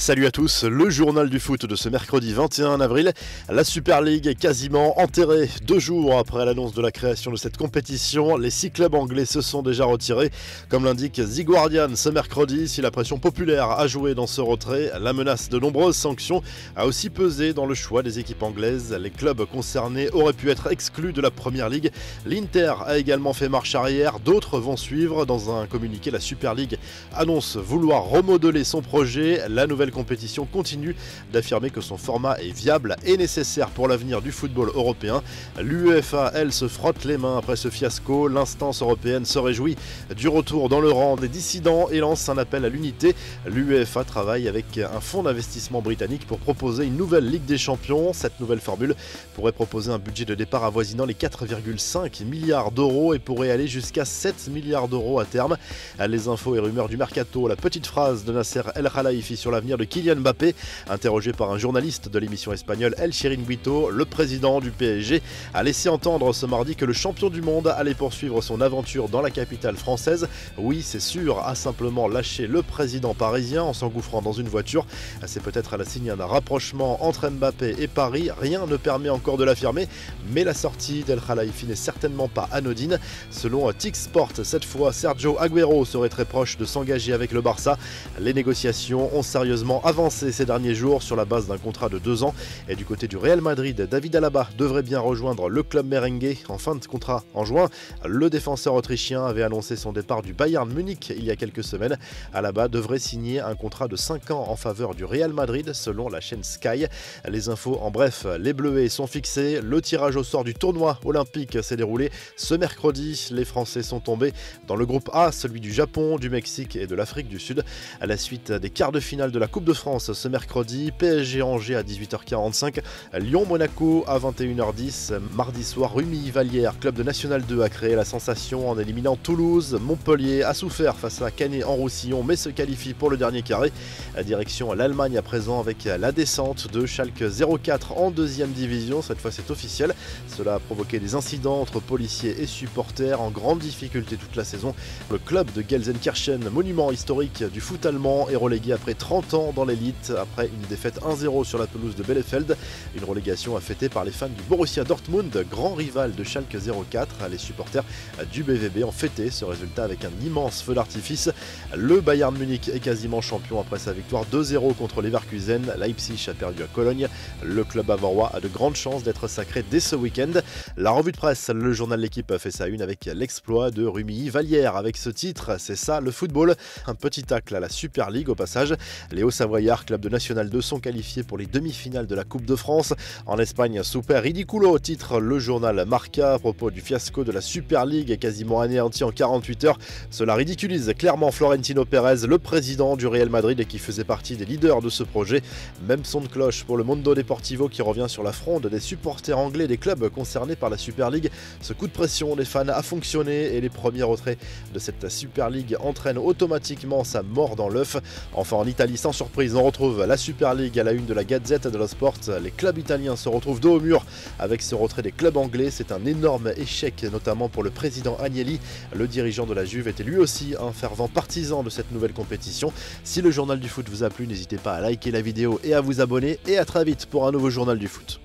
Salut à tous, le journal du foot de ce mercredi 21 avril. La Super League est quasiment enterrée. 2 jours après l'annonce de la création de cette compétition, les 6 clubs anglais se sont déjà retirés. Comme l'indique The Guardian ce mercredi, si la pression populaire a joué dans ce retrait, la menace de nombreuses sanctions a aussi pesé dans le choix des équipes anglaises. Les clubs concernés auraient pu être exclus de la Premier League. L'Inter a également fait marche arrière, d'autres vont suivre. Dans un communiqué, la Super League annonce vouloir remodeler son projet. La nouvelle compétition continue d'affirmer que son format est viable et nécessaire pour l'avenir du football européen. L'UEFA, elle, se frotte les mains après ce fiasco. L'instance européenne se réjouit du retour dans le rang des dissidents et lance un appel à l'unité. L'UEFA travaille avec un fonds d'investissement britannique pour proposer une nouvelle Ligue des Champions. Cette nouvelle formule pourrait proposer un budget de départ avoisinant les 4,5 milliards d'euros et pourrait aller jusqu'à 7 milliards d'euros à terme. Les infos et rumeurs du mercato, la petite phrase de Nasser El Khelaifi sur l'avenir de Kylian Mbappé. Interrogé par un journaliste de l'émission espagnole El Chiringuito, le président du PSG a laissé entendre ce mardi que le champion du monde allait poursuivre son aventure dans la capitale française. Oui, c'est sûr, a simplement lâché le président parisien en s'engouffrant dans une voiture. C'est peut-être à la signe d'un rapprochement entre Mbappé et Paris. Rien ne permet encore de l'affirmer, mais la sortie d'El Khelaifi n'est certainement pas anodine. Selon TIC Sport, cette fois, Sergio Agüero serait très proche de s'engager avec le Barça. Les négociations ont sérieusement avancé ces derniers jours sur la base d'un contrat de 2 ans. Et du côté du Real Madrid, David Alaba devrait bien rejoindre le club merengue en fin de contrat en juin. Le défenseur autrichien avait annoncé son départ du Bayern Munich il y a quelques semaines. Alaba devrait signer un contrat de 5 ans en faveur du Real Madrid selon la chaîne Sky. Les infos en bref, les Bleuets sont fixés. Le tirage au sort du tournoi olympique s'est déroulé ce mercredi. Les Français sont tombés dans le groupe A, celui du Japon, du Mexique et de l'Afrique du Sud. À la suite des quarts de finale de la Coupe de France ce mercredi, PSG Angers à 18h45, Lyon-Monaco à 21h10. Mardi soir, Rumi-Vallière, club de National 2, a créé la sensation en éliminant Toulouse. Montpellier a souffert face à Canet-en-Roussillon mais se qualifie pour le dernier carré. Direction l'Allemagne à présent avec la descente de Schalke 04 en 2e division. Cette fois c'est officiel. Cela a provoqué des incidents entre policiers et supporters en grande difficulté toute la saison. Le club de Gelsenkirchen, monument historique du foot allemand, est relégué après 30 ans dans l'élite après une défaite 1-0 sur la pelouse de Bielefeld. Une relégation fêtée par les fans du Borussia Dortmund, grand rival de Schalke 04. Les supporters du BVB ont fêté ce résultat avec un immense feu d'artifice. Le Bayern Munich est quasiment champion après sa victoire 2-0 contre Leverkusen. Leipzig a perdu à Cologne. Le club bavarois a de grandes chances d'être sacré dès ce week-end. La revue de presse, le journal L'Équipe a fait sa une avec l'exploit de Rumi-Vallière. Avec ce titre, c'est ça le football. Un petit tacle à la Super League au passage. Les Hauts-Savoyards, club de National 2, sont qualifiés pour les demi-finales de la Coupe de France. En Espagne, super ridiculo, titre le journal Marca à propos du fiasco de la Super League quasiment anéanti en 48 heures. Cela ridiculise clairement Florentino Pérez, le président du Real Madrid et qui faisait partie des leaders de ce projet. Même son de cloche pour le Mundo Deportivo qui revient sur la fronde des supporters anglais des clubs concernés par la Super League. Ce coup de pression des fans a fonctionné et les premiers retraits de cette Super League entraînent automatiquement sa mort dans l'œuf. Enfin en Italie, sans surprise, on retrouve la Super League à la une de la Gazette dello Sport. Les clubs italiens se retrouvent dos au mur avec ce retrait des clubs anglais. C'est un énorme échec, notamment pour le président Agnelli. Le dirigeant de la Juve était lui aussi un fervent partisan de cette nouvelle compétition. Si le journal du foot vous a plu, n'hésitez pas à liker la vidéo et à vous abonner. Et à très vite pour un nouveau journal du foot.